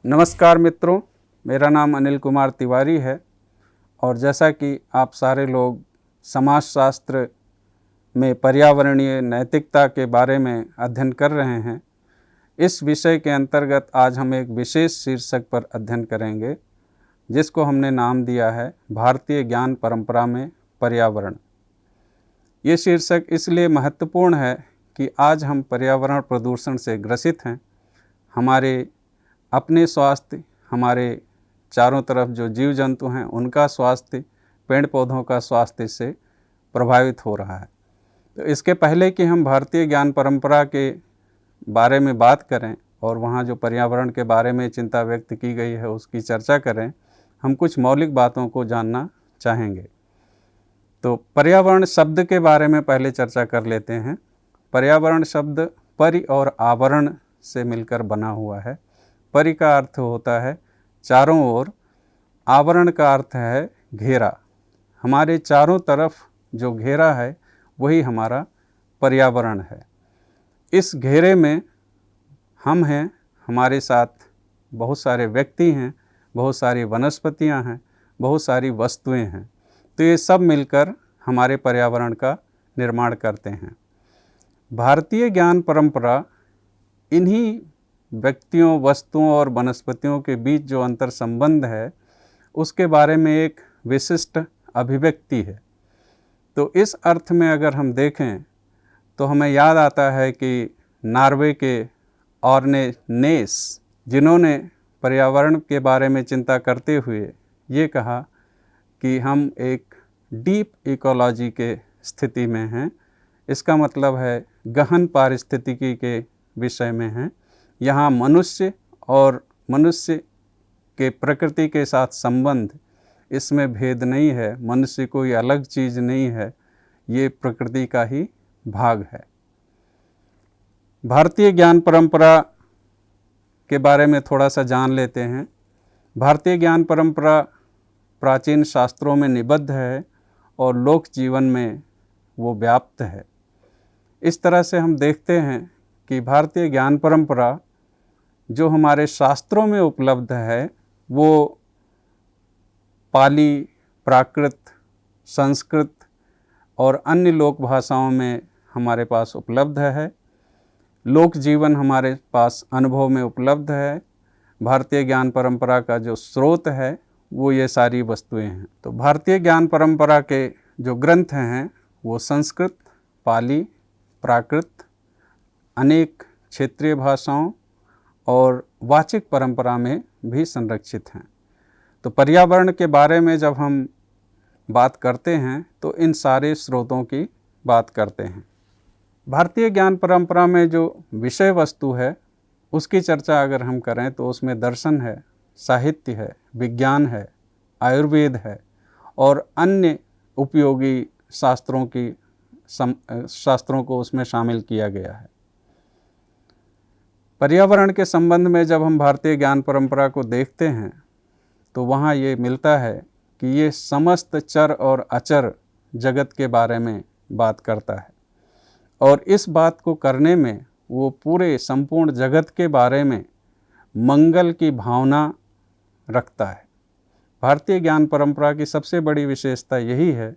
नमस्कार मित्रों, मेरा नाम अनिल कुमार तिवारी है और जैसा कि आप सारे लोग समाजशास्त्र में पर्यावरणीय नैतिकता के बारे में अध्ययन कर रहे हैं, इस विषय के अंतर्गत आज हम एक विशेष शीर्षक पर अध्ययन करेंगे जिसको हमने नाम दिया है भारतीय ज्ञान परंपरा में पर्यावरण। ये शीर्षक इसलिए महत्वपूर्ण है कि आज हम पर्यावरण प्रदूषण से ग्रसित हैं। हमारे अपने स्वास्थ्य, हमारे चारों तरफ जो जीव जंतु हैं उनका स्वास्थ्य, पेड़ पौधों का स्वास्थ्य से प्रभावित हो रहा है। तो इसके पहले कि हम भारतीय ज्ञान परंपरा के बारे में बात करें और वहाँ जो पर्यावरण के बारे में चिंता व्यक्त की गई है उसकी चर्चा करें, हम कुछ मौलिक बातों को जानना चाहेंगे। तो पर्यावरण शब्द के बारे में पहले चर्चा कर लेते हैं। पर्यावरण शब्द परि और आवरण से मिलकर बना हुआ है। परि का अर्थ होता है चारों ओर, आवरण का अर्थ है घेरा। हमारे चारों तरफ जो घेरा है वही हमारा पर्यावरण है। इस घेरे में हम हैं, हमारे साथ बहुत सारे व्यक्ति हैं, बहुत सारी वनस्पतियां हैं, बहुत सारी वस्तुएं हैं। तो ये सब मिलकर हमारे पर्यावरण का निर्माण करते हैं। भारतीय ज्ञान परंपरा इन्हीं व्यक्तियों, वस्तुओं और वनस्पतियों के बीच जो अंतर संबंध है उसके बारे में एक विशिष्ट अभिव्यक्ति है। तो इस अर्थ में अगर हम देखें तो हमें याद आता है कि नॉर्वे के ऑर्ने नेस, जिन्होंने पर्यावरण के बारे में चिंता करते हुए ये कहा कि हम एक डीप इकोलॉजी के स्थिति में हैं। इसका मतलब है गहन पारिस्थितिकी के विषय में हैं। यहाँ मनुष्य और मनुष्य के प्रकृति के साथ संबंध, इसमें भेद नहीं है। मनुष्य कोई अलग चीज़ नहीं है, ये प्रकृति का ही भाग है। भारतीय ज्ञान परंपरा के बारे में थोड़ा सा जान लेते हैं। भारतीय ज्ञान परंपरा प्राचीन शास्त्रों में निबद्ध है और लोक जीवन में वो व्याप्त है। इस तरह से हम देखते हैं कि भारतीय ज्ञान परंपरा जो हमारे शास्त्रों में उपलब्ध है वो पाली, प्राकृत, संस्कृत और अन्य लोक भाषाओं में हमारे पास उपलब्ध है। लोक जीवन हमारे पास अनुभव में उपलब्ध है। भारतीय ज्ञान परंपरा का जो स्रोत है वो ये सारी वस्तुएं हैं। तो भारतीय ज्ञान परंपरा के जो ग्रंथ हैं वो संस्कृत, पाली, प्राकृत, अनेक क्षेत्रीय भाषाओं और वाचिक परंपरा में भी संरक्षित हैं। तो पर्यावरण के बारे में जब हम बात करते हैं तो इन सारे स्रोतों की बात करते हैं। भारतीय ज्ञान परंपरा में जो विषय वस्तु है उसकी चर्चा अगर हम करें तो उसमें दर्शन है, साहित्य है, विज्ञान है, आयुर्वेद है और अन्य उपयोगी शास्त्रों को उसमें शामिल किया गया है। पर्यावरण के संबंध में जब हम भारतीय ज्ञान परंपरा को देखते हैं तो वहाँ ये मिलता है कि ये समस्त चर और अचर जगत के बारे में बात करता है और इस बात को करने में वो पूरे संपूर्ण जगत के बारे में मंगल की भावना रखता है। भारतीय ज्ञान परंपरा की सबसे बड़ी विशेषता यही है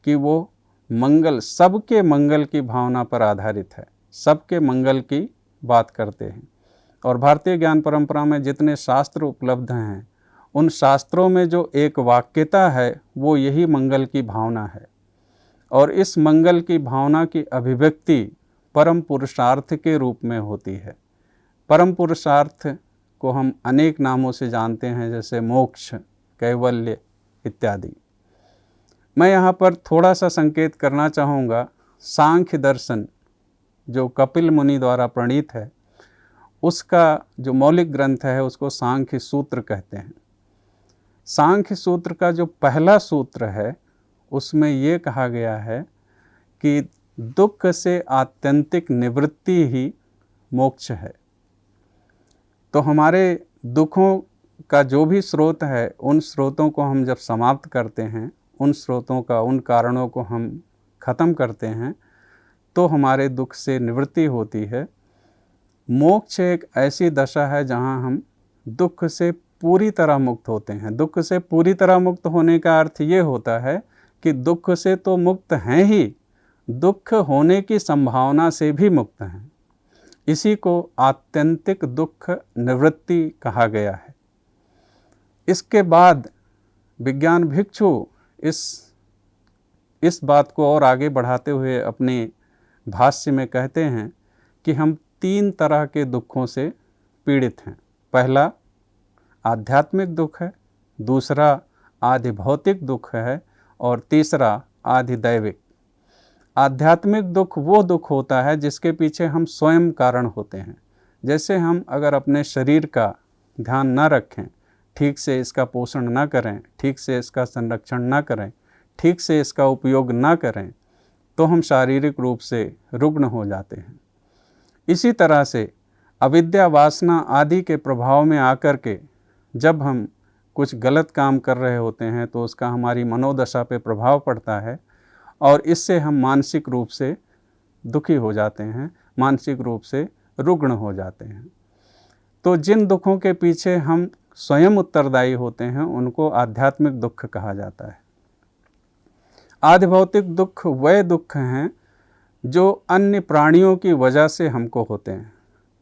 कि वो मंगल, सबके मंगल की भावना पर आधारित है, सबके मंगल की बात करते हैं। और भारतीय ज्ञान परंपरा में जितने शास्त्र उपलब्ध हैं उन शास्त्रों में जो एक वाक्यता है वो यही मंगल की भावना है और इस मंगल की भावना की अभिव्यक्ति परम पुरुषार्थ के रूप में होती है। परम पुरुषार्थ को हम अनेक नामों से जानते हैं, जैसे मोक्ष, कैवल्य इत्यादि। मैं यहाँ पर थोड़ा सा संकेत करना चाहूँगा। सांख्य दर्शन जो कपिल मुनि द्वारा प्रणीत है उसका जो मौलिक ग्रंथ है उसको सांख्य सूत्र कहते हैं। सांख्य सूत्र का जो पहला सूत्र है उसमें ये कहा गया है कि दुख से आत्यंतिक निवृत्ति ही मोक्ष है। तो हमारे दुखों का जो भी स्रोत है उन स्रोतों को हम जब समाप्त करते हैं, उन स्रोतों का, उन कारणों को हम ख़त्म करते हैं तो हमारे दुख से निवृत्ति होती है। मोक्ष एक ऐसी दशा है जहाँ हम दुख से पूरी तरह मुक्त होते हैं। दुख से पूरी तरह मुक्त होने का अर्थ ये होता है कि दुख से तो मुक्त हैं ही, दुख होने की संभावना से भी मुक्त हैं। इसी को आत्यंतिक दुख निवृत्ति कहा गया है। इसके बाद विज्ञान भिक्षु इस बात को और आगे बढ़ाते हुए अपने भाष्य में कहते हैं कि हम 3 तरह के दुखों से पीड़ित हैं। पहला आध्यात्मिक दुख है, दूसरा आधि भौतिक दुख है और तीसरा आधि दैविक। आध्यात्मिक दुख वो दुख होता है जिसके पीछे हम स्वयं कारण होते हैं। जैसे हम अगर अपने शरीर का ध्यान न रखें, ठीक से इसका पोषण न करें, ठीक से इसका संरक्षण न करें, ठीक से इसका उपयोग न करें, तो हम शारीरिक रूप से रुग्ण हो जाते हैं। इसी तरह से अविद्या, वासना आदि के प्रभाव में आकर के जब हम कुछ गलत काम कर रहे होते हैं तो उसका हमारी मनोदशा पे प्रभाव पड़ता है और इससे हम मानसिक रूप से दुखी हो जाते हैं, मानसिक रूप से रुग्ण हो जाते हैं। तो जिन दुखों के पीछे हम स्वयं उत्तरदायी होते हैं उनको आध्यात्मिक दुख कहा जाता है। आधि भौतिक दुख वह दुख हैं जो अन्य प्राणियों की वजह से हमको होते हैं।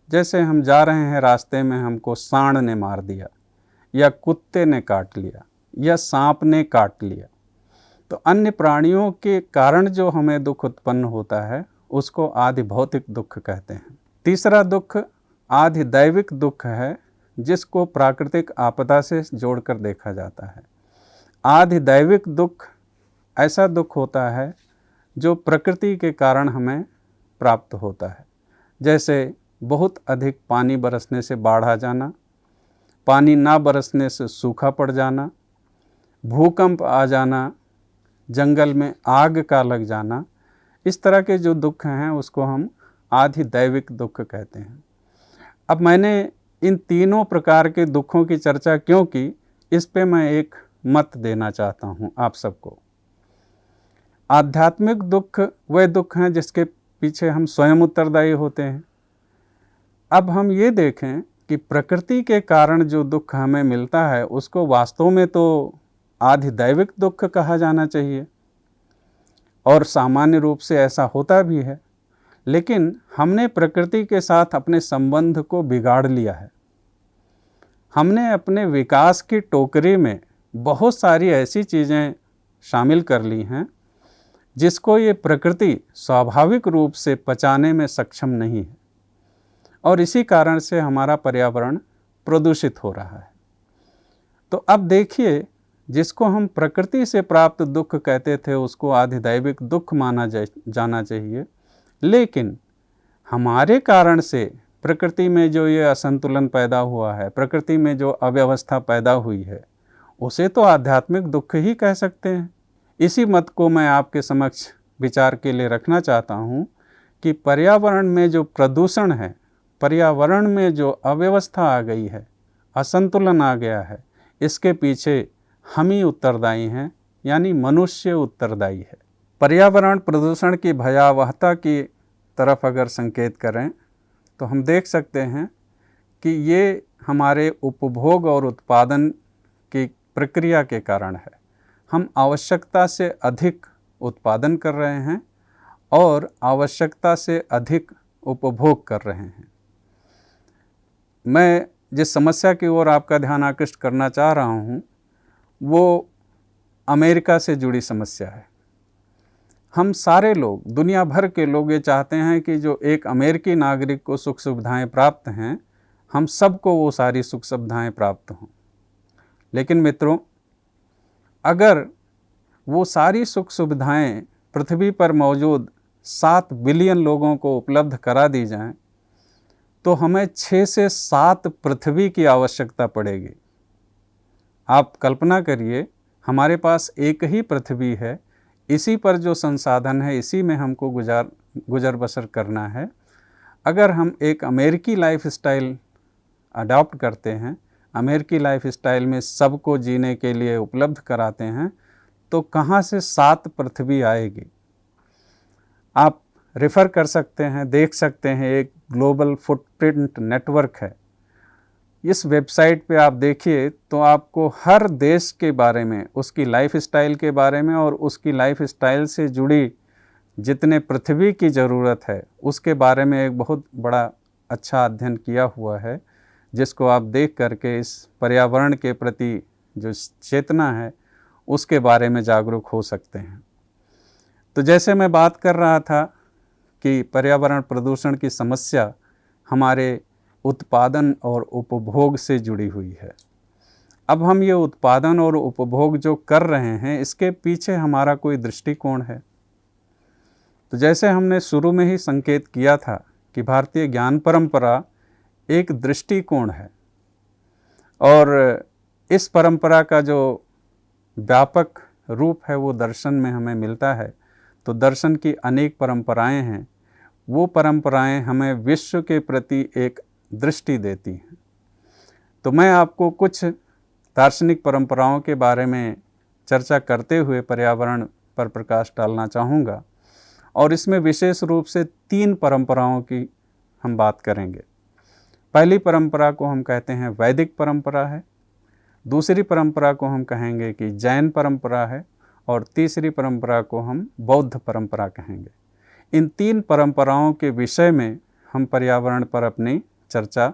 जैसे हम जा रहे हैं, रास्ते में हमको सांड ने मार दिया या कुत्ते ने काट लिया या सांप ने काट लिया, तो अन्य प्राणियों के कारण जो हमें दुख उत्पन्न होता है उसको आधि भौतिक दुख कहते हैं। तीसरा दुख आधि दैविक दुख है जिसको प्राकृतिक आपदा से जोड़कर देखा जाता है। आधि दैविक दुख ऐसा दुख होता है जो प्रकृति के कारण हमें प्राप्त होता है। जैसे बहुत अधिक पानी बरसने से बाढ़ आ जाना, पानी ना बरसने से सूखा पड़ जाना, भूकंप आ जाना, जंगल में आग का लग जाना, इस तरह के जो दुख हैं उसको हम आधि दैविक दुख कहते हैं। अब मैंने इन तीनों प्रकार के दुखों की चर्चा क्यों की, इस पे मैं एक मत देना चाहता हूँ आप सबको। आध्यात्मिक दुख वह दुख हैं जिसके पीछे हम स्वयं उत्तरदायी होते हैं। अब हम ये देखें कि प्रकृति के कारण जो दुख हमें मिलता है उसको वास्तव में तो आधि दैविक दुख कहा जाना चाहिए और सामान्य रूप से ऐसा होता भी है, लेकिन हमने प्रकृति के साथ अपने संबंध को बिगाड़ लिया है। हमने अपने विकास की टोकरी में बहुत सारी ऐसी चीज़ें शामिल कर ली हैं जिसको ये प्रकृति स्वाभाविक रूप से पचाने में सक्षम नहीं है और इसी कारण से हमारा पर्यावरण प्रदूषित हो रहा है। तो अब देखिए, जिसको हम प्रकृति से प्राप्त दुख कहते थे उसको आधिदैविक दुख माना जाना चाहिए, लेकिन हमारे कारण से प्रकृति में जो ये असंतुलन पैदा हुआ है, प्रकृति में जो अव्यवस्था पैदा हुई है, उसे तो आध्यात्मिक दुख ही कह सकते हैं। इसी मत को मैं आपके समक्ष विचार के लिए रखना चाहता हूँ कि पर्यावरण में जो प्रदूषण है, पर्यावरण में जो अव्यवस्था आ गई है, असंतुलन आ गया है, इसके पीछे हम ही उत्तरदायी हैं, यानी मनुष्य उत्तरदायी है। पर्यावरण प्रदूषण की भयावहता की तरफ अगर संकेत करें तो हम देख सकते हैं कि ये हमारे उपभोग और उत्पादन की प्रक्रिया के कारण है। हम आवश्यकता से अधिक उत्पादन कर रहे हैं और आवश्यकता से अधिक उपभोग कर रहे हैं। मैं जिस समस्या की ओर आपका ध्यान आकृष्ट करना चाह रहा हूँ वो अमेरिका से जुड़ी समस्या है। हम सारे लोग, दुनिया भर के लोग ये चाहते हैं कि जो एक अमेरिकी नागरिक को सुख सुविधाएं प्राप्त हैं, हम सबको वो सारी सुख सुविधाएं प्राप्त हों। लेकिन मित्रों, अगर वो सारी सुख सुविधाएं पृथ्वी पर मौजूद 7 बिलियन लोगों को उपलब्ध करा दी जाएं, तो हमें 6 से 7 पृथ्वी की आवश्यकता पड़ेगी। आप कल्पना करिए, हमारे पास एक ही पृथ्वी है, इसी पर जो संसाधन है इसी में हमको गुजर बसर करना है। अगर हम एक अमेरिकी लाइफस्टाइल अडॉप्ट करते हैं, अमेरिकी लाइफस्टाइल में सबको जीने के लिए उपलब्ध कराते हैं, तो कहाँ से 7 पृथ्वी आएगी। आप रेफ़र कर सकते हैं, देख सकते हैं, एक ग्लोबल फुटप्रिंट नेटवर्क है। इस वेबसाइट पे आप देखिए तो आपको हर देश के बारे में, उसकी लाइफ स्टाइल के बारे में और उसकी लाइफ स्टाइल से जुड़ी जितने पृथ्वी की ज़रूरत है उसके बारे में एक बहुत बड़ा अच्छा अध्ययन किया हुआ है, जिसको आप देख करके इस पर्यावरण के प्रति जो चेतना है उसके बारे में जागरूक हो सकते हैं। तो जैसे मैं बात कर रहा था कि पर्यावरण प्रदूषण की समस्या हमारे उत्पादन और उपभोग से जुड़ी हुई है। अब हम ये उत्पादन और उपभोग जो कर रहे हैं इसके पीछे हमारा कोई दृष्टिकोण है। तो जैसे हमने शुरू में ही संकेत किया था कि भारतीय ज्ञान परंपरा एक दृष्टिकोण है और इस परंपरा का जो व्यापक रूप है वो दर्शन में हमें मिलता है। तो दर्शन की अनेक परंपराएं हैं, वो परंपराएं हमें विश्व के प्रति एक दृष्टि देती हैं। तो मैं आपको कुछ दार्शनिक परंपराओं के बारे में चर्चा करते हुए पर्यावरण पर प्रकाश डालना चाहूँगा और इसमें विशेष रूप से 3 परंपराओं की हम बात करेंगे। पहली परंपरा को हम कहते हैं वैदिक परंपरा है, दूसरी परंपरा को हम कहेंगे कि जैन परंपरा है और तीसरी परंपरा को हम बौद्ध परंपरा कहेंगे। इन 3 परंपराओं के विषय में हम पर्यावरण पर अपनी चर्चा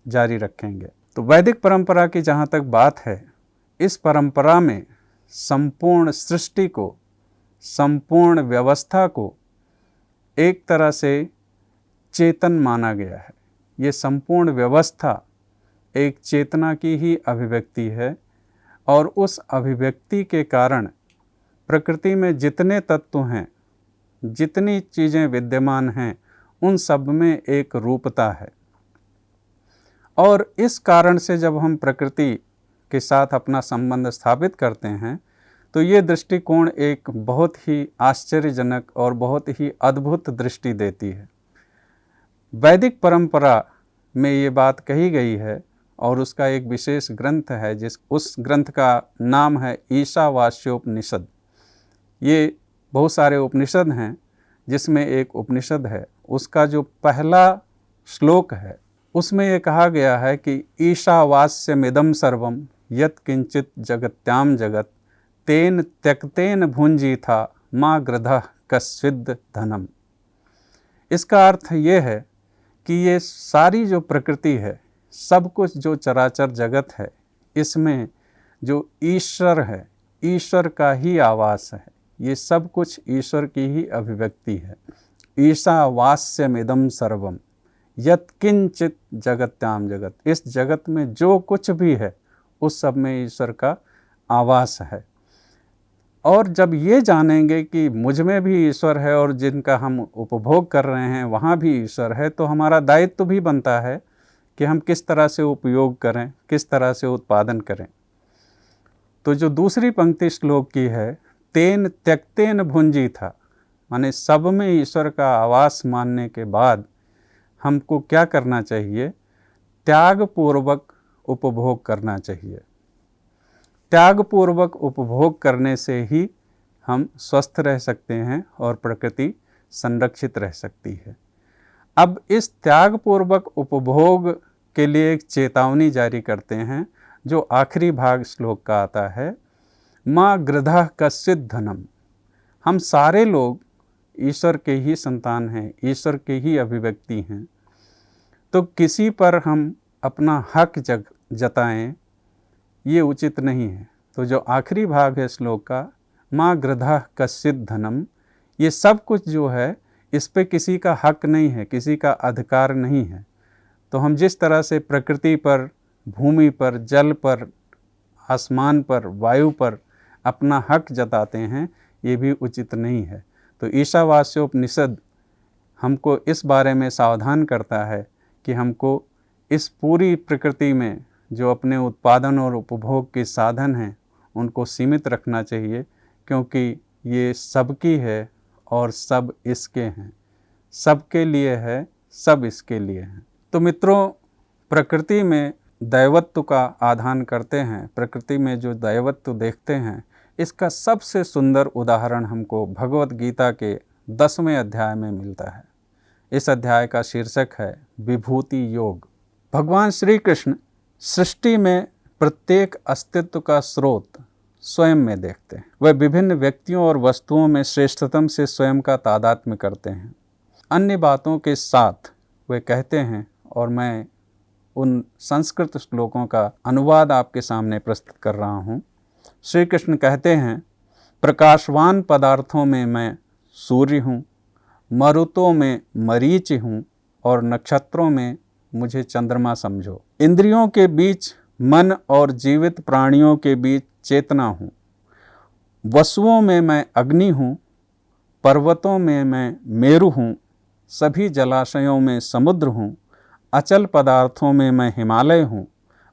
जारी रखेंगे। तो वैदिक परंपरा की जहाँ तक बात है, इस परंपरा में संपूर्ण सृष्टि को, संपूर्ण व्यवस्था को एक तरह से चेतन माना गया है। ये संपूर्ण व्यवस्था एक चेतना की ही अभिव्यक्ति है और उस अभिव्यक्ति के कारण प्रकृति में जितने तत्व हैं, जितनी चीज़ें विद्यमान हैं, उन सब में एक रूपता है। और इस कारण से जब हम प्रकृति के साथ अपना संबंध स्थापित करते हैं तो ये दृष्टिकोण एक बहुत ही आश्चर्यजनक और बहुत ही अद्भुत दृष्टि देती है। वैदिक परंपरा में ये बात कही गई है और उसका एक विशेष ग्रंथ है उस ग्रंथ का नाम है ईशावास्योपनिषद। ये बहुत सारे उपनिषद हैं जिसमें एक उपनिषद है, उसका जो पहला श्लोक है उसमें ये कहा गया है कि ईशावास्यमिदं सर्वं यत् किंचित जगत्याम जगत तेन त्यक्तेन भुंजीथा मा गृधः कस्विद् धनम। इसका अर्थ ये है कि ये सारी जो प्रकृति है, सब कुछ जो चराचर जगत है, इसमें जो ईश्वर है, ईश्वर का ही आवास है। ये सब कुछ ईश्वर की ही अभिव्यक्ति है। ईशावास्यमिदं सर्वम यत् किंचित जगत्याम जगत, इस जगत में जो कुछ भी है उस सब में ईश्वर का आवास है। और जब ये जानेंगे कि मुझ में भी ईश्वर है और जिनका हम उपभोग कर रहे हैं वहाँ भी ईश्वर है, तो हमारा दायित्व भी बनता है कि हम किस तरह से उपयोग करें, किस तरह से उत्पादन करें। तो जो दूसरी पंक्ति श्लोक की है, तेन त्यक्तेन भुंजीथा, माने सब में ईश्वर का आवास मानने के बाद हमको क्या करना चाहिए? त्यागपूर्वक उपभोग करना चाहिए। त्यागपूर्वक उपभोग करने से ही हम स्वस्थ रह सकते हैं और प्रकृति संरक्षित रह सकती है। अब इस त्यागपूर्वक उपभोग के लिए एक चेतावनी जारी करते हैं जो आखिरी भाग श्लोक का आता है, मा गृधः कस्विद् धनम। हम सारे लोग ईश्वर के ही संतान हैं, ईश्वर के ही अभिव्यक्ति हैं, तो किसी पर हम अपना हक जताएं ये उचित नहीं है। तो जो आखिरी भाग है श्लोक का, माँ गृधः कस्विद् धनम, ये सब कुछ जो है इस पे किसी का हक नहीं है, किसी का अधिकार नहीं है। तो हम जिस तरह से प्रकृति पर, भूमि पर, जल पर, आसमान पर, वायु पर अपना हक जताते हैं, ये भी उचित नहीं है। तो ईशावास्योपनिषद हमको इस बारे में सावधान करता है कि हमको इस पूरी प्रकृति में जो अपने उत्पादन और उपभोग के साधन हैं उनको सीमित रखना चाहिए, क्योंकि ये सबकी है और सब इसके हैं, सबके लिए है, सब इसके लिए हैं। तो मित्रों, प्रकृति में दैवत्व का आधान करते हैं, प्रकृति में जो दैवत्व देखते हैं, इसका सबसे सुंदर उदाहरण हमको भगवत गीता के 10वें अध्याय में मिलता है। इस अध्याय का शीर्षक है विभूति योग। भगवान श्री कृष्ण सृष्टि में प्रत्येक अस्तित्व का स्रोत स्वयं में देखते हैं। वह विभिन्न व्यक्तियों और वस्तुओं में श्रेष्ठतम से स्वयं का तादात्म्य करते हैं। अन्य बातों के साथ वे कहते हैं, और मैं उन संस्कृत श्लोकों का अनुवाद आपके सामने प्रस्तुत कर रहा हूँ। श्री कृष्ण कहते हैं, प्रकाशवान पदार्थों में मैं सूर्य हूँ, मरुतों में मरीचि हूँ, और नक्षत्रों में मुझे चंद्रमा समझो। इंद्रियों के बीच मन और जीवित प्राणियों के बीच चेतना हूँ। वसुओं में मैं अग्नि हूँ, पर्वतों में मैं मेरु हूँ, सभी जलाशयों में समुद्र हूँ, अचल पदार्थों में मैं हिमालय हूँ,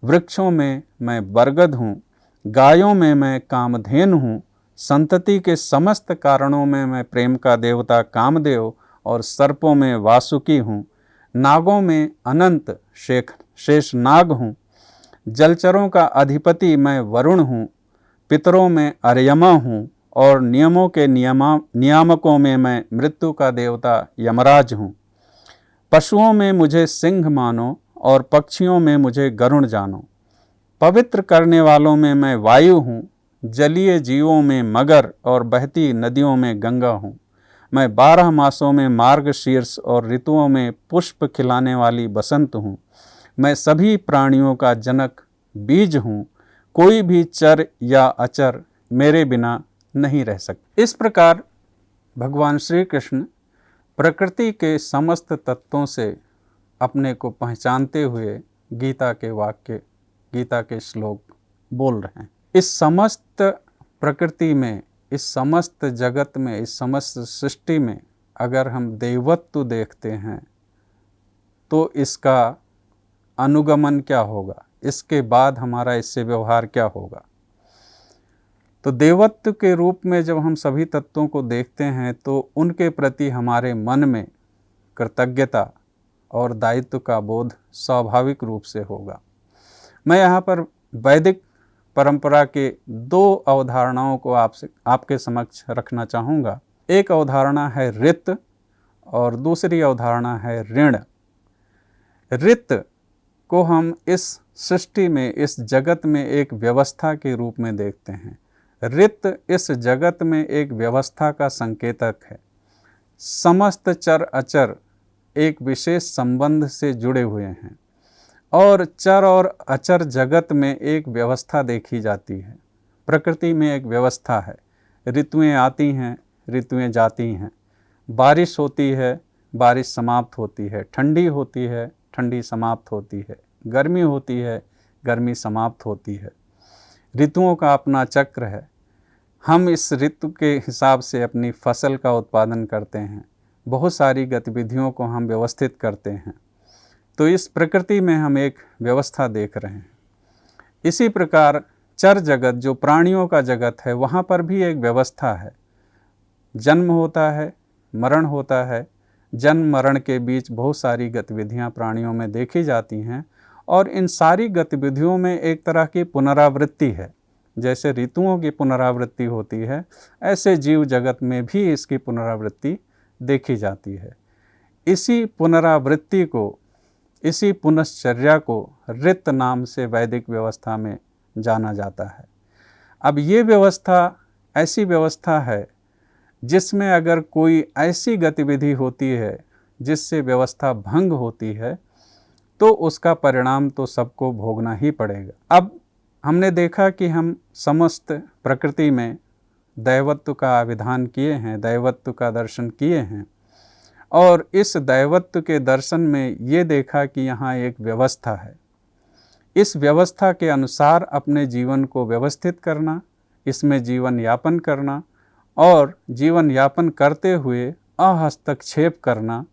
वृक्षों में मैं बरगद हूँ, गायों में मैं कामधेनु हूँ, संतति के समस्त कारणों में मैं प्रेम का देवता कामदेव और सर्पों में वासुकी हूँ, नागों में अनंत शेष नाग हूँ, जलचरों का अधिपति मैं वरुण हूँ, पितरों में अर्यमा हूँ, और नियमों के नियामकों में मैं मृत्यु का देवता यमराज हूँ। पशुओं में मुझे सिंह मानो, और पक्षियों में मुझे गरुड़ जानो। पवित्र करने वालों में मैं वायु हूँ, जलीय जीवों में मगर, और बहती नदियों में गंगा हूँ। मैं 12 मासों में मार्गशीर्ष और ऋतुओं में पुष्प खिलाने वाली बसंत हूँ। मैं सभी प्राणियों का जनक बीज हूँ। कोई भी चर या अचर मेरे बिना नहीं रह सकता। इस प्रकार भगवान श्री कृष्ण प्रकृति के समस्त तत्वों से अपने को पहचानते हुए गीता के वाक्य, गीता के श्लोक बोल रहे हैं। इस समस्त प्रकृति में, इस समस्त जगत में, इस समस्त सृष्टि में अगर हम देवत्व देखते हैं तो इसका अनुगमन क्या होगा, इसके बाद हमारा इससे व्यवहार क्या होगा। तो देवत्व के रूप में जब हम सभी तत्वों को देखते हैं तो उनके प्रति हमारे मन में कृतज्ञता और दायित्व का बोध स्वाभाविक रूप से होगा। मैं यहाँ पर वैदिक परंपरा के 2 अवधारणाओं को आपके समक्ष रखना चाहूँगा। एक अवधारणा है ऋत और दूसरी अवधारणा है ऋण। ऋत को हम इस सृष्टि में, इस जगत में एक व्यवस्था के रूप में देखते हैं। ऋत इस जगत में एक व्यवस्था का संकेतक है। समस्त चर अचर एक विशेष संबंध से जुड़े हुए हैं और चर और अचर जगत में एक व्यवस्था देखी जाती है। प्रकृति में एक व्यवस्था है। ऋतुएं आती हैं, ऋतुएं जाती हैं। बारिश होती है, बारिश समाप्त होती है। ठंडी होती है, ठंडी समाप्त होती है। गर्मी होती है, गर्मी समाप्त होती है। ऋतुओं का अपना चक्र है। हम इस ऋतु के हिसाब से अपनी फसल का उत्पादन करते हैं। बहुत सारी गतिविधियों को हम व्यवस्थित करते हैं। तो इस प्रकृति में हम एक व्यवस्था देख रहे हैं। इसी प्रकार चर जगत, जो प्राणियों का जगत है, वहाँ पर भी एक व्यवस्था है। जन्म होता है, मरण होता है। जन्म मरण के बीच बहुत सारी गतिविधियाँ प्राणियों में देखी जाती हैं और इन सारी गतिविधियों में एक तरह की पुनरावृत्ति है। जैसे ऋतुओं की पुनरावृत्ति होती है, ऐसे जीव जगत में भी इसकी पुनरावृत्ति देखी जाती है। इसी पुनरावृत्ति को, इसी पुनश्चर्या को ऋत नाम से वैदिक व्यवस्था में जाना जाता है। अब ये व्यवस्था ऐसी व्यवस्था है जिसमें अगर कोई ऐसी गतिविधि होती है जिससे व्यवस्था भंग होती है तो उसका परिणाम तो सबको भोगना ही पड़ेगा। अब हमने देखा कि हम समस्त प्रकृति में दैवत्व का विधान किए हैं, दैवत्व का दर्शन किए हैं और इस दैवत्व के दर्शन में ये देखा कि यहाँ एक व्यवस्था है। इस व्यवस्था के अनुसार अपने जीवन को व्यवस्थित करना, इसमें जीवन यापन करना और जीवन यापन करते हुए अहस्तक्षेप करना,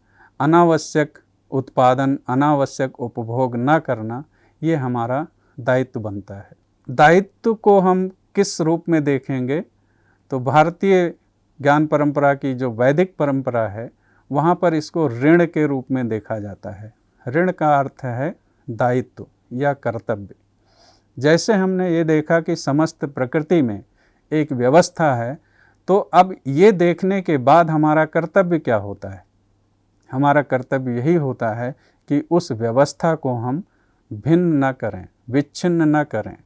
अनावश्यक उत्पादन, अनावश्यक उपभोग न करना, ये हमारा दायित्व बनता है। दायित्व को हम किस रूप में देखेंगे तो भारतीय ज्ञान परंपरा की जो वैदिक परंपरा है वहाँ पर इसको ऋण के रूप में देखा जाता है। ऋण का अर्थ है दायित्व या कर्तव्य। जैसे हमने ये देखा कि समस्त प्रकृति में एक व्यवस्था है, तो अब ये देखने के बाद हमारा कर्तव्य क्या होता है? हमारा कर्तव्य यही होता है कि उस व्यवस्था को हम भिन्न न करें, विच्छिन्न न करें,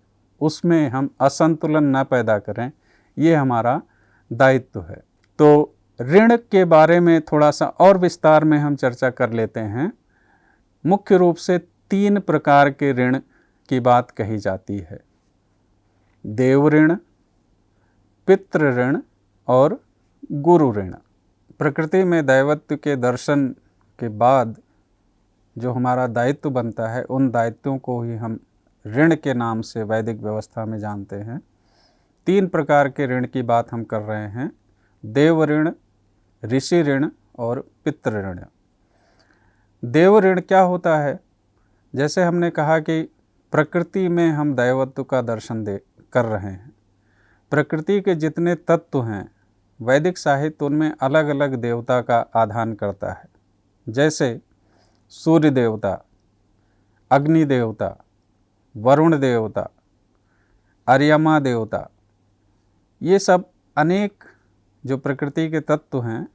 उसमें हम असंतुलन न पैदा करें, ये हमारा दायित्व है। तो ऋण के बारे में थोड़ा सा और विस्तार में हम चर्चा कर लेते हैं। मुख्य रूप से 3 प्रकार के ऋण की बात कही जाती है: देव ऋण, पितृ ऋण और गुरु ऋण। प्रकृति में दैवत्व के दर्शन के बाद जो हमारा दायित्व बनता है, उन दायित्वों को ही हम ऋण के नाम से वैदिक व्यवस्था में जानते हैं। 3 प्रकार के ऋण की बात हम कर रहे हैं: देव ऋण, ऋषि ऋण और पितृ ऋण। देव ऋण क्या होता है? जैसे हमने कहा कि प्रकृति में हम दैवत्व का दर्शन कर रहे हैं। प्रकृति के जितने तत्व हैं, वैदिक साहित्य उनमें अलग अलग देवता का आधान करता है। जैसे सूर्य देवता, अग्नि देवता, वरुण देवता, अर्यमा देवता, ये सब अनेक जो प्रकृति के तत्व हैं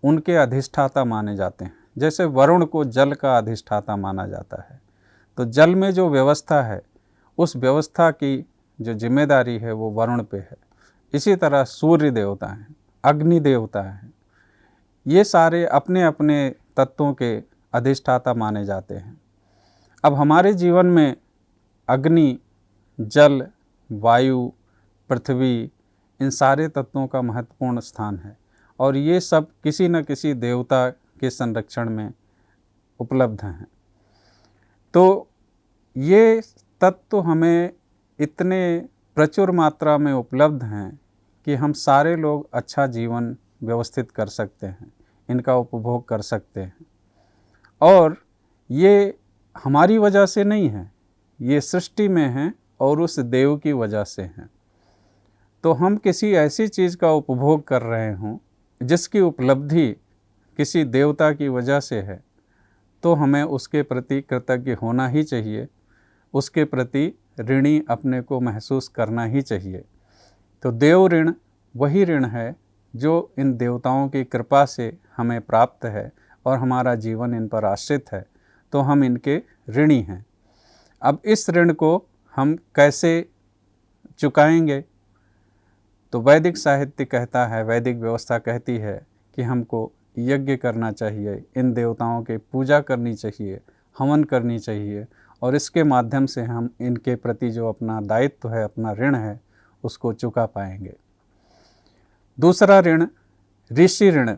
उनके अधिष्ठाता माने जाते हैं। जैसे वरुण को जल का अधिष्ठाता माना जाता है, तो जल में जो व्यवस्था है उस व्यवस्था की जो जिम्मेदारी है वो वरुण पे है। इसी तरह सूर्य देवता हैं, अग्नि देवता हैं, ये सारे अपने अपने तत्वों के अधिष्ठाता माने जाते हैं। अब हमारे जीवन में अग्नि, जल, वायु, पृथ्वी, इन सारे तत्वों का महत्वपूर्ण स्थान है और ये सब किसी न किसी देवता के संरक्षण में उपलब्ध हैं। तो ये तत्व हमें इतने प्रचुर मात्रा में उपलब्ध हैं कि हम सारे लोग अच्छा जीवन व्यवस्थित कर सकते हैं, इनका उपभोग कर सकते हैं। और ये हमारी वजह से नहीं है, ये सृष्टि में है और उस देव की वजह से हैं। तो हम किसी ऐसी चीज़ का उपभोग कर रहे हों जिसकी उपलब्धि किसी देवता की वजह से है, तो हमें उसके प्रति कृतज्ञ होना ही चाहिए, उसके प्रति ऋणी अपने को महसूस करना ही चाहिए। तो देव ऋण वही ऋण है जो इन देवताओं की कृपा से हमें प्राप्त है और हमारा जीवन इन पर आश्रित है, तो हम इनके ऋणी हैं। अब इस ऋण को हम कैसे चुकाएंगे? तो वैदिक साहित्य कहता है, वैदिक व्यवस्था कहती है कि हमको यज्ञ करना चाहिए, इन देवताओं की पूजा करनी चाहिए, हवन करनी चाहिए और इसके माध्यम से हम इनके प्रति जो अपना दायित्व है, अपना ऋण है, उसको चुका पाएंगे। दूसरा ऋण ऋषि ऋण।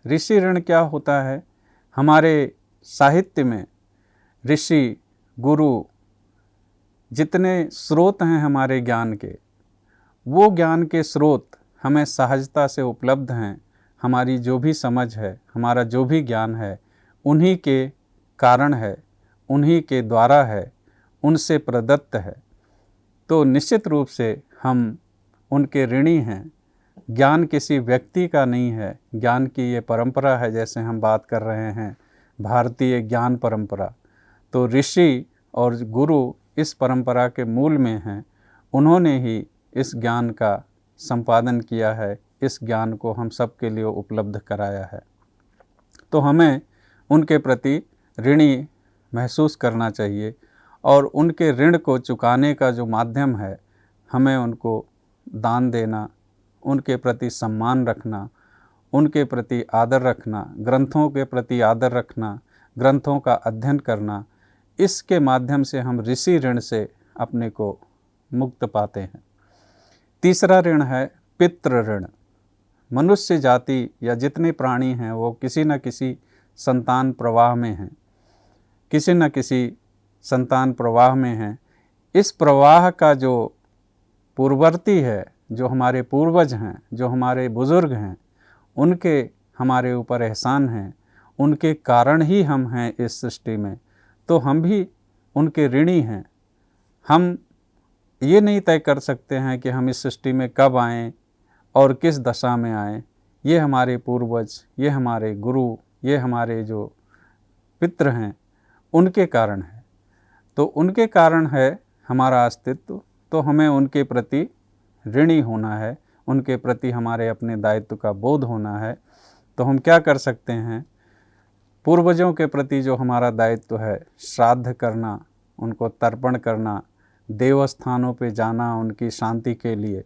ऋषि ऋण क्या होता है? हमारे साहित्य में ऋषि, गुरु, जितने स्रोत हैं हमारे ज्ञान के, वो ज्ञान के स्रोत हमें सहजता से उपलब्ध हैं। हमारी जो भी समझ है, हमारा जो भी ज्ञान है, उन्हीं के कारण है, उन्हीं के द्वारा है, उनसे प्रदत्त है। तो निश्चित रूप से हम उनके ऋणी हैं। ज्ञान किसी व्यक्ति का नहीं है, ज्ञान की ये परंपरा है। जैसे हम बात कर रहे हैं भारतीय ज्ञान परंपरा, तो ऋषि और गुरु इस परंपरा के मूल में हैं। उन्होंने ही इस ज्ञान का संपादन किया है, इस ज्ञान को हम सब के लिए उपलब्ध कराया है। तो हमें उनके प्रति ऋणी महसूस करना चाहिए और उनके ऋण को चुकाने का जो माध्यम है, हमें उनको दान देना, उनके प्रति सम्मान रखना, उनके प्रति आदर रखना, ग्रंथों के प्रति आदर रखना, ग्रंथों का अध्ययन करना, इसके माध्यम से हम ऋषि ऋण से अपने को मुक्त पाते हैं। तीसरा ऋण है पितृ ऋण। मनुष्य जाति या जितने प्राणी हैं वो किसी न किसी संतान प्रवाह में हैं, किसी न किसी संतान प्रवाह में हैं। इस प्रवाह का जो पूर्ववर्ती है, जो हमारे पूर्वज हैं, जो हमारे बुज़ुर्ग हैं, उनके हमारे ऊपर एहसान हैं, उनके कारण ही हम हैं इस सृष्टि में, तो हम भी उनके ऋणी हैं। हम ये नहीं तय कर सकते हैं कि हम इस सृष्टि में कब आएँ और किस दशा में आएँ। ये हमारे पूर्वज, ये हमारे गुरु, ये हमारे जो पितृ हैं, उनके कारण है। तो उनके कारण है हमारा अस्तित्व, तो हमें उनके प्रति ऋणी होना है, उनके प्रति हमारे अपने दायित्व का बोध होना है। तो हम क्या कर सकते हैं? पूर्वजों के प्रति जो हमारा दायित्व है, श्राद्ध करना, उनको तर्पण करना, देवस्थानों पे जाना उनकी शांति के लिए,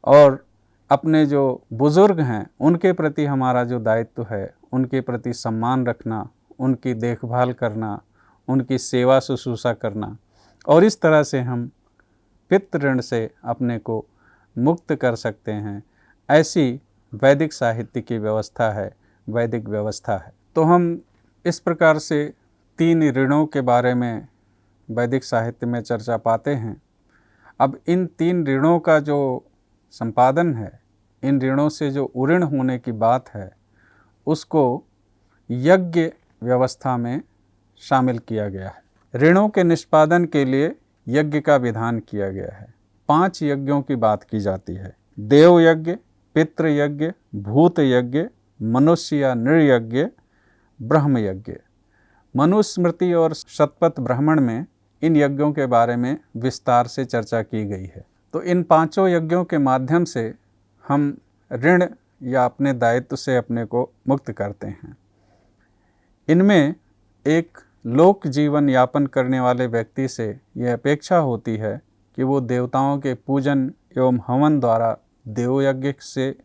और अपने जो बुज़ुर्ग हैं उनके प्रति हमारा जो दायित्व है, उनके प्रति सम्मान रखना, उनकी देखभाल करना, उनकी सेवा शुश्रूषा करना, और इस तरह से हम पितृ ऋण से अपने को मुक्त कर सकते हैं। ऐसी वैदिक साहित्य की व्यवस्था है, वैदिक व्यवस्था है। तो हम इस प्रकार से 3 ऋणों के बारे में वैदिक साहित्य में चर्चा पाते हैं। अब इन 3 ऋणों का जो संपादन है, इन ऋणों से जो उऋण होने की बात है, उसको यज्ञ व्यवस्था में शामिल किया गया है। ऋणों के निष्पादन के लिए यज्ञ का विधान किया गया है। 5 यज्ञों की बात की जाती है: देव यज्ञ, पितृ यज्ञ, भूत यज्ञ, मनुष्य या नृयज्ञ, ब्रह्म यज्ञ। मनुस्मृति और शतपथ ब्राह्मण में इन यज्ञों के बारे में विस्तार से चर्चा की गई है। तो इन 5 यज्ञों के माध्यम से हम ऋण या अपने दायित्व से अपने को मुक्त करते हैं। इनमें एक लोक जीवन यापन करने वाले व्यक्ति से यह अपेक्षा होती है कि वो देवताओं के पूजन एवं हवन द्वारा देवयज्ञ से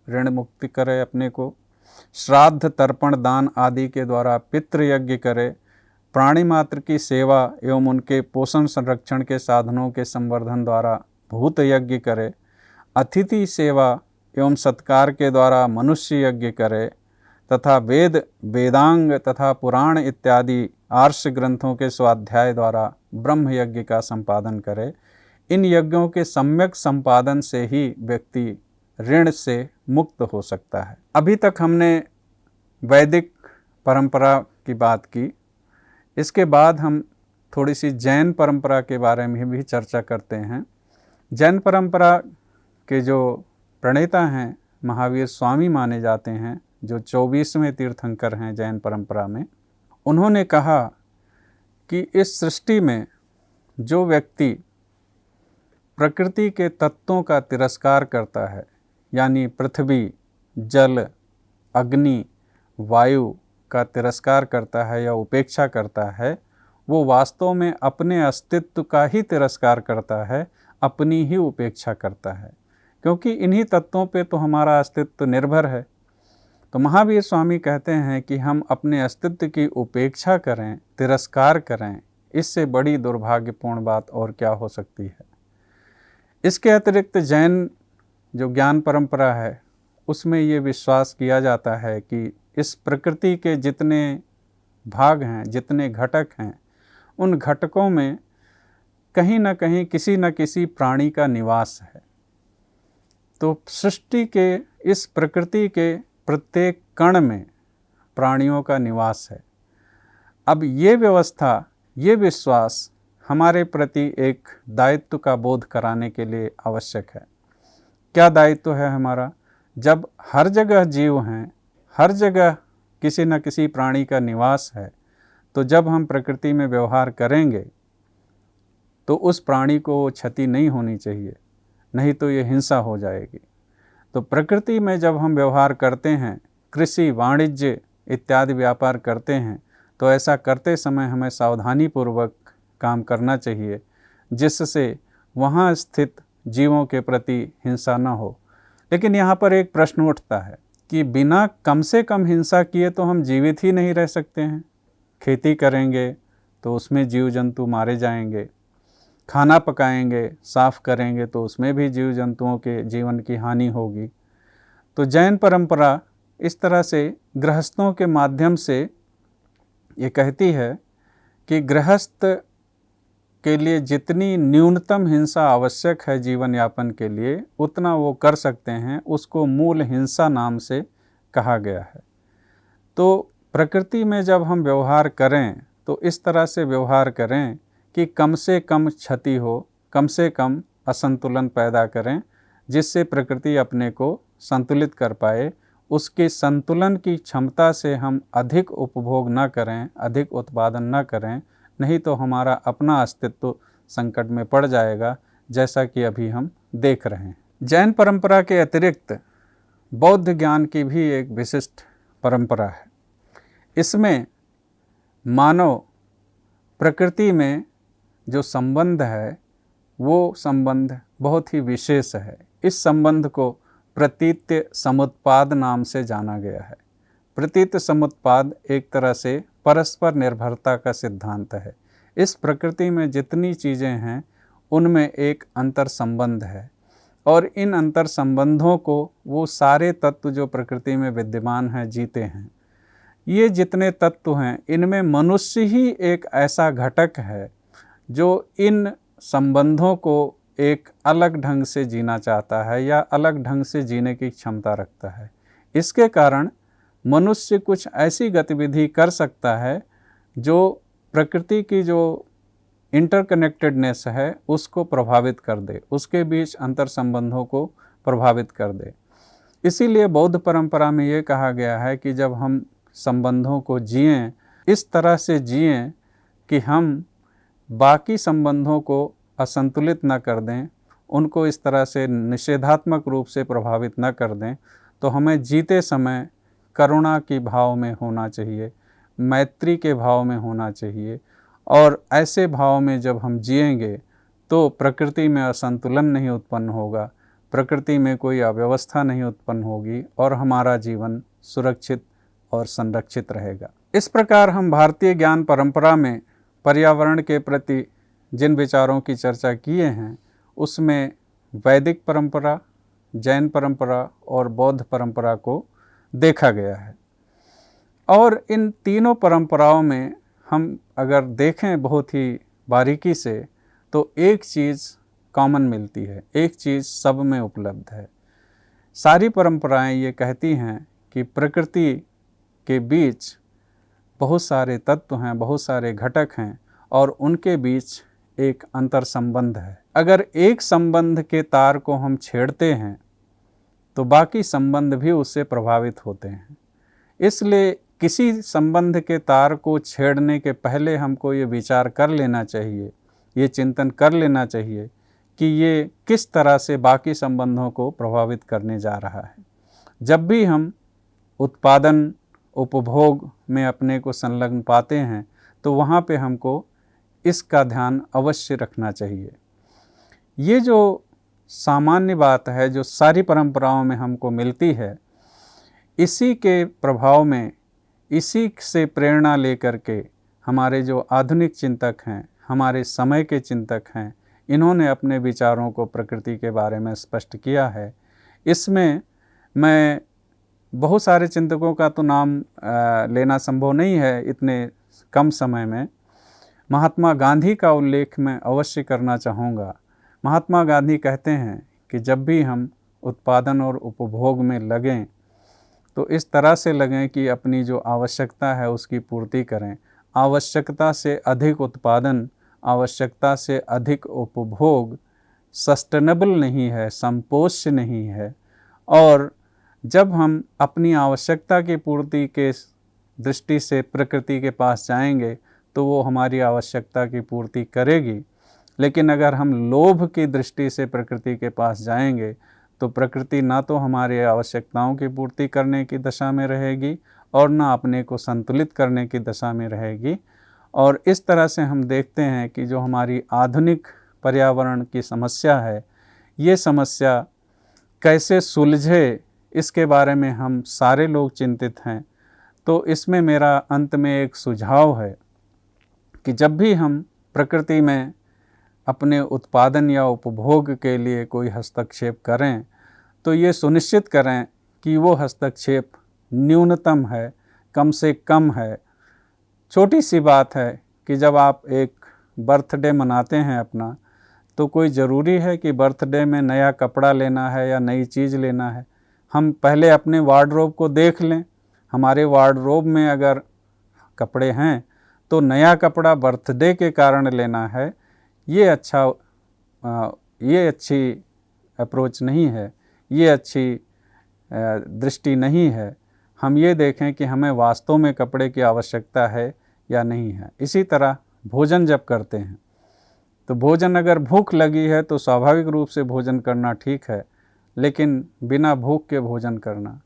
ऋण मुक्ति करे अपने को, श्राद्ध तर्पण दान आदि के द्वारा पितृयज्ञ करे, प्राणी मात्र की सेवा एवं उनके पोषण संरक्षण के साधनों के संवर्धन द्वारा भूत यज्ञ करे, अतिथि सेवा एवं सत्कार के द्वारा मनुष्य यज्ञ करे, तथा वेद वेदांग तथा पुराण इत्यादि आर्ष ग्रंथों के स्वाध्याय द्वारा ब्रह्म यज्ञ का संपादन करे। इन यज्ञों के सम्यक संपादन से ही व्यक्ति ऋण से मुक्त हो सकता है। अभी तक हमने वैदिक परंपरा की बात की। इसके बाद हम थोड़ी सी जैन परंपरा के बारे में भी चर्चा करते हैं। जैन परंपरा के जो प्रणेता हैं महावीर स्वामी माने जाते हैं, जो 24वें तीर्थंकर हैं जैन परंपरा में। उन्होंने कहा कि इस सृष्टि में जो व्यक्ति प्रकृति के तत्वों का तिरस्कार करता है, यानी पृथ्वी, जल, अग्नि, वायु का तिरस्कार करता है या उपेक्षा करता है, वो वास्तव में अपने अस्तित्व का ही तिरस्कार करता है, अपनी ही उपेक्षा करता है, क्योंकि इन्हीं तत्वों पे तो हमारा अस्तित्व निर्भर है। तो महावीर स्वामी कहते हैं कि हम अपने अस्तित्व की उपेक्षा करें, तिरस्कार करें, इससे बड़ी दुर्भाग्यपूर्ण बात और क्या हो सकती है। इसके अतिरिक्त जैन जो ज्ञान परंपरा है उसमें ये विश्वास किया जाता है कि इस प्रकृति के जितने भाग हैं, जितने घटक हैं, उन घटकों में कहीं ना कहीं किसी न किसी प्राणी का निवास है। तो सृष्टि के इस प्रकृति के प्रत्येक कण में प्राणियों का निवास है। अब ये व्यवस्था, ये विश्वास हमारे प्रति एक दायित्व का बोध कराने के लिए आवश्यक है। क्या दायित्व है हमारा? जब हर जगह जीव हैं, हर जगह किसी न किसी प्राणी का निवास है, तो जब हम प्रकृति में व्यवहार करेंगे तो उस प्राणी को क्षति नहीं होनी चाहिए, नहीं तो ये हिंसा हो जाएगी। तो प्रकृति में जब हम व्यवहार करते हैं, कृषि, वाणिज्य इत्यादि व्यापार करते हैं, तो ऐसा करते समय हमें सावधानीपूर्वक काम करना चाहिए, जिससे वहाँ स्थित जीवों के प्रति हिंसा न हो। लेकिन यहाँ पर एक प्रश्न उठता है कि बिना कम से कम हिंसा किए तो हम जीवित ही नहीं रह सकते हैं। खेती करेंगे तो उसमें जीव जंतु मारे जाएंगे, खाना पकाएंगे, साफ करेंगे तो उसमें भी जीव जंतुओं के जीवन की हानि होगी। तो जैन परंपरा इस तरह से गृहस्थों के माध्यम से ये कहती है कि गृहस्थ के लिए जितनी न्यूनतम हिंसा आवश्यक है जीवन यापन के लिए, उतना वो कर सकते हैं। उसको मूल हिंसा नाम से कहा गया है। तो प्रकृति में जब हम व्यवहार करें तो इस तरह से व्यवहार करें कि कम से कम क्षति हो, कम से कम असंतुलन पैदा करें, जिससे प्रकृति अपने को संतुलित कर पाए। उसके संतुलन की क्षमता से हम अधिक उपभोग न करें, अधिक उत्पादन न करें, नहीं तो हमारा अपना अस्तित्व संकट में पड़ जाएगा, जैसा कि अभी हम देख रहे हैं। जैन परंपरा के अतिरिक्त बौद्ध ज्ञान की भी एक विशिष्ट परंपरा है। इसमें मानव प्रकृति में जो संबंध है वो संबंध बहुत ही विशेष है। इस संबंध को प्रतीत्य समुत्पाद नाम से जाना गया है। प्रतीत्य समुत्पाद एक तरह से परस्पर निर्भरता का सिद्धांत है। इस प्रकृति में जितनी चीज़ें हैं उनमें एक अंतर संबंध है और इन अंतर संबंधों को वो सारे तत्व जो प्रकृति में विद्यमान हैं जीते हैं। ये जितने तत्व हैं इनमें मनुष्य ही एक ऐसा घटक है जो इन संबंधों को एक अलग ढंग से जीना चाहता है या अलग ढंग से जीने की क्षमता रखता है। इसके कारण मनुष्य कुछ ऐसी गतिविधि कर सकता है जो प्रकृति की जो इंटरकनेक्टेडनेस है उसको प्रभावित कर दे, उसके बीच अंतर संबंधों को प्रभावित कर दे। इसीलिए बौद्ध परंपरा में ये कहा गया है कि जब हम संबंधों को जिएं, इस तरह से जिएं कि हम बाकी संबंधों को असंतुलित न कर दें, उनको इस तरह से निषेधात्मक रूप से प्रभावित न कर दें। तो हमें जीते समय करुणा की भाव में होना चाहिए, मैत्री के भाव में होना चाहिए और ऐसे भाव में जब हम जिएंगे तो प्रकृति में असंतुलन नहीं उत्पन्न होगा, प्रकृति में कोई अव्यवस्था नहीं उत्पन्न होगी और हमारा जीवन सुरक्षित और संरक्षित रहेगा। इस प्रकार हम भारतीय ज्ञान परंपरा में पर्यावरण के प्रति जिन विचारों की चर्चा किए हैं उसमें वैदिक परंपरा, जैन परंपरा और बौद्ध परंपरा को देखा गया है। और इन तीनों परंपराओं में हम अगर देखें बहुत ही बारीकी से तो एक चीज़ कॉमन मिलती है, एक चीज़ सब में उपलब्ध है। सारी परंपराएं ये कहती हैं कि प्रकृति के बीच बहुत सारे तत्व हैं, बहुत सारे घटक हैं और उनके बीच एक अंतर संबंध है। अगर एक संबंध के तार को हम छेड़ते हैं तो बाकी संबंध भी उससे प्रभावित होते हैं। इसलिए किसी संबंध के तार को छेड़ने के पहले हमको ये विचार कर लेना चाहिए, ये चिंतन कर लेना चाहिए कि ये किस तरह से बाकी संबंधों को प्रभावित करने जा रहा है। जब भी हम उत्पादन उपभोग में अपने को संलग्न पाते हैं तो वहाँ पे हमको इसका ध्यान अवश्य रखना चाहिए। ये जो सामान्य बात है जो सारी परंपराओं में हमको मिलती है, इसी के प्रभाव में, इसी से प्रेरणा लेकर के हमारे जो आधुनिक चिंतक हैं, हमारे समय के चिंतक हैं, इन्होंने अपने विचारों को प्रकृति के बारे में स्पष्ट किया है। इसमें मैं बहुत सारे चिंतकों का तो नाम लेना संभव नहीं है इतने कम समय में। महात्मा गांधी का उल्लेख मैं अवश्य करना चाहूँगा। महात्मा गांधी कहते हैं कि जब भी हम उत्पादन और उपभोग में लगें तो इस तरह से लगें कि अपनी जो आवश्यकता है उसकी पूर्ति करें। आवश्यकता से अधिक उत्पादन, आवश्यकता से अधिक उपभोग सस्टेनेबल नहीं है, संपोष्य नहीं है। और जब हम अपनी आवश्यकता की पूर्ति के दृष्टि से प्रकृति के पास जाएंगे तो वो हमारी आवश्यकता की पूर्ति करेगी। लेकिन अगर हम लोभ की दृष्टि से प्रकृति के पास जाएंगे तो प्रकृति ना तो हमारी आवश्यकताओं की पूर्ति करने की दशा में रहेगी और ना अपने को संतुलित करने की दशा में रहेगी। और इस तरह से हम देखते हैं कि जो हमारी आधुनिक पर्यावरण की समस्या है, ये समस्या कैसे सुलझे इसके बारे में हम सारे लोग चिंतित हैं। तो इसमें मेरा अंत में एक सुझाव है कि जब भी हम प्रकृति में अपने उत्पादन या उपभोग के लिए कोई हस्तक्षेप करें तो ये सुनिश्चित करें कि वो हस्तक्षेप न्यूनतम है, कम से कम है। छोटी सी बात है कि जब आप एक बर्थडे मनाते हैं अपना, तो कोई ज़रूरी है कि बर्थडे में नया कपड़ा लेना है या नई चीज़ लेना है। हम पहले अपने वार्डरोब को देख लें। हमारे वार्डरोब में अगर कपड़े हैं तो नया कपड़ा बर्थडे के कारण लेना है, ये अच्छी अप्रोच नहीं है, ये अच्छी दृष्टि नहीं है। हम ये देखें कि हमें वास्तव में कपड़े की आवश्यकता है या नहीं है। इसी तरह भोजन जब करते हैं तो भोजन, अगर भूख लगी है तो स्वाभाविक रूप से भोजन करना ठीक है, लेकिन बिना भूख के भोजन करना।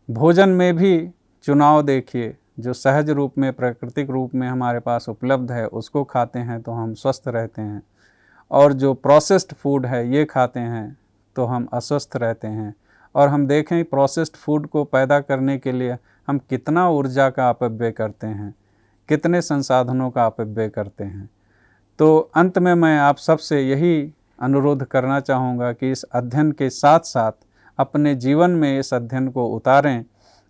भोजन में भी चुनाव देखिए, जो सहज रूप में, प्राकृतिक रूप में हमारे पास उपलब्ध है उसको खाते हैं तो हम स्वस्थ रहते हैं, और जो प्रोसेस्ड फूड है ये खाते हैं तो हम अस्वस्थ रहते हैं। और हम देखें प्रोसेस्ड फूड को पैदा करने के लिए हम कितना ऊर्जा का अपव्यय करते हैं, कितने संसाधनों का अपव्यय करते हैं। तो अंत में मैं आप सबसे यही अनुरोध करना चाहूँगा कि इस अध्ययन के साथ साथ अपने जीवन में इस अध्ययन को उतारें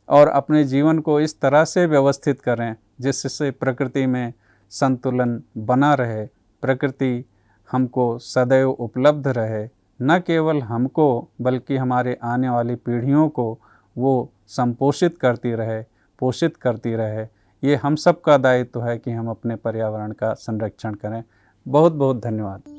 और अपने जीवन को इस तरह से व्यवस्थित करें जिससे प्रकृति में संतुलन बना रहे, प्रकृति हमको सदैव उपलब्ध रहे, न केवल हमको बल्कि हमारे आने वाली पीढ़ियों को वो संपोषित करती रहे, पोषित करती रहे। ये हम सब का दायित्व है कि हम अपने पर्यावरण का संरक्षण करें। बहुत बहुत धन्यवाद।